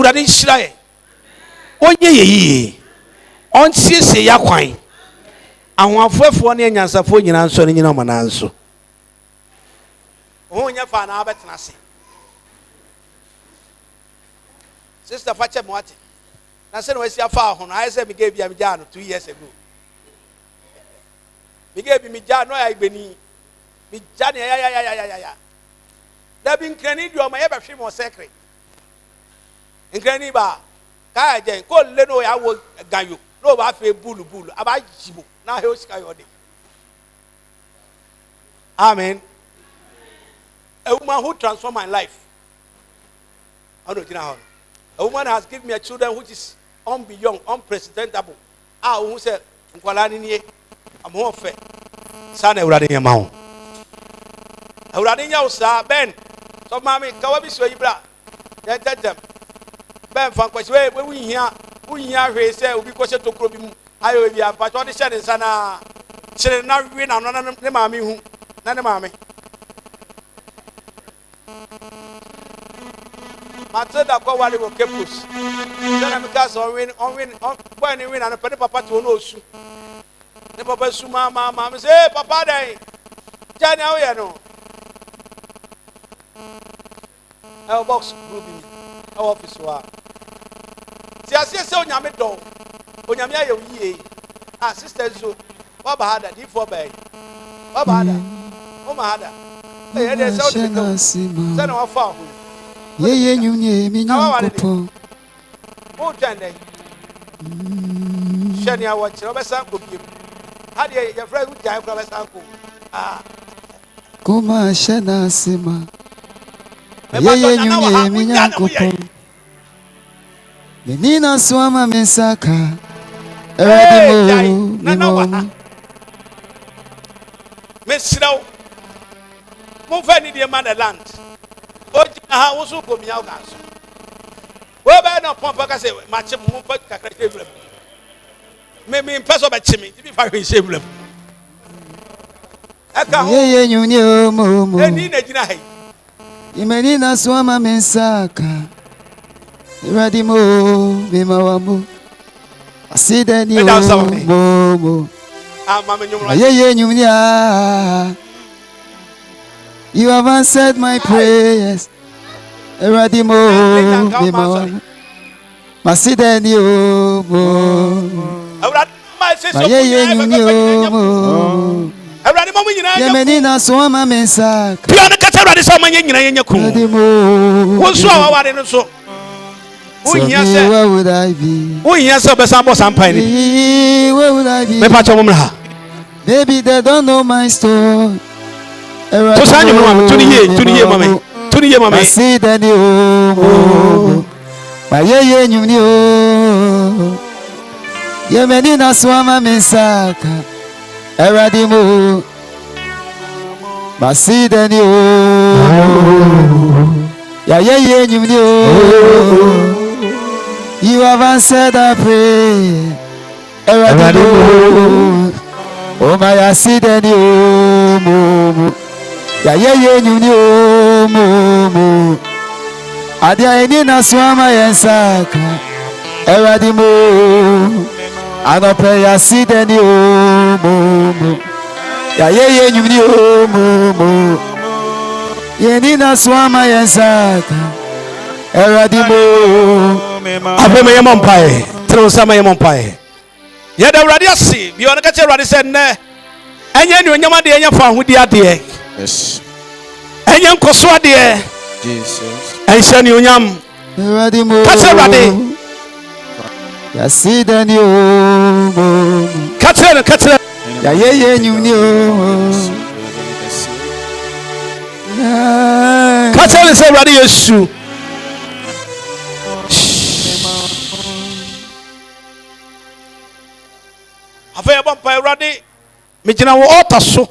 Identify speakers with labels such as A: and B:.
A: Awurade nhyira yɛ. Onye ye on siesie ya kwan. Ahoafoafoɔ ne anyansafoɔ nyina nso ne nyina ɔmana nso. Onya fa na abetena se. Sister Fache Moati. Na se no wasi afa ho no I say me gave bia me ja no 2 years ago. Me gave me ja no ya igbeni. Me ja ne ya. Da bi nkrani di o ma ye behwe mo secret. Nkrani ba ka je ko le no ya wo ganyo. No ba fe bulu aba jibo. Na he o sika yo de. Amen. A woman who transformed my life. I don't know. A woman has given me a children which is beyond, unprecedented. Who said, I'm home fair. Son, I would have mount. I would have sir, Ben. So, mammy, Kawabi, so you bra. Let them. Ben, from which way we hear, we say, because to Krobim. I will be a patronian, Sana. She not win on the mammy who, none of mammy. Matilda ko wale wo kepus. Then am gas on win when win and papa to no su. Ne papa su mama me say papa dai. Jani awo ye no. Our box group in our office wa. Ti ase se onyame do. Onyame aye yie. Sister Zo. Wa ba hada di for bay. Wa ba hada. O ma hada. Eh dey say na wa fa ho.
B: Ye nyunye mi nyankopo.
A: O tande. Shani awo chiro besa ko bi. Hade your friend who jai ko besa ko.
B: Kuma shana sima. Ye nyunye mi nyankopo. Menina swama mesaka. Eradi
A: Mesraw. Mo fa ni de man the land. Aha wo so ko mi awo gaso wo ba na pompa ka se ma che mo fa kakra tebula me peso ba che mi bi fa hwe shebula aka ho
B: ye nyuni o mo
A: eni na gina hai
B: imeni na swama mensaka iradi mo me mawamo asida ni o mo
A: mama nyumra
B: ye nyuni a. You have answered my prayers. Eradimo, Masideni Yemenina Swama Mensa.
A: Piano Catara is someone in Yaku. What's so? Where
B: would I be?
A: Oh, yes,
B: Where would I be? Maybe they don't know my story.
A: So say you know to the year mama.
B: See the new. My ye nyuni o. Ye menina swama mensaka. Eradimo. Masi the new. Ya ye nyuni o. You have answered our prayer. Eradimo. Oh my see the new. Ya ye nyuni o mo adia eni na swama yensaka eradi mo anope ya sideni o mo ya ye nyuni o mo yeni na swama yensaka eradi mo
A: abeme yemon pai tro sama yemon pai ya da urade ase bi ona ka che urade se ne anya ni onyama de anya fa hodi ade.
C: Yes.
A: Enyan koso ade.
C: Jesus.
A: Ense ni onyam.
B: Eradimo.
A: Kase urade.
B: Ya sideni o.
A: Katre.
B: Ya ye nyuni o.
A: Katre se urade Yesu. Afa bon pa urade. Me gina wo altar so.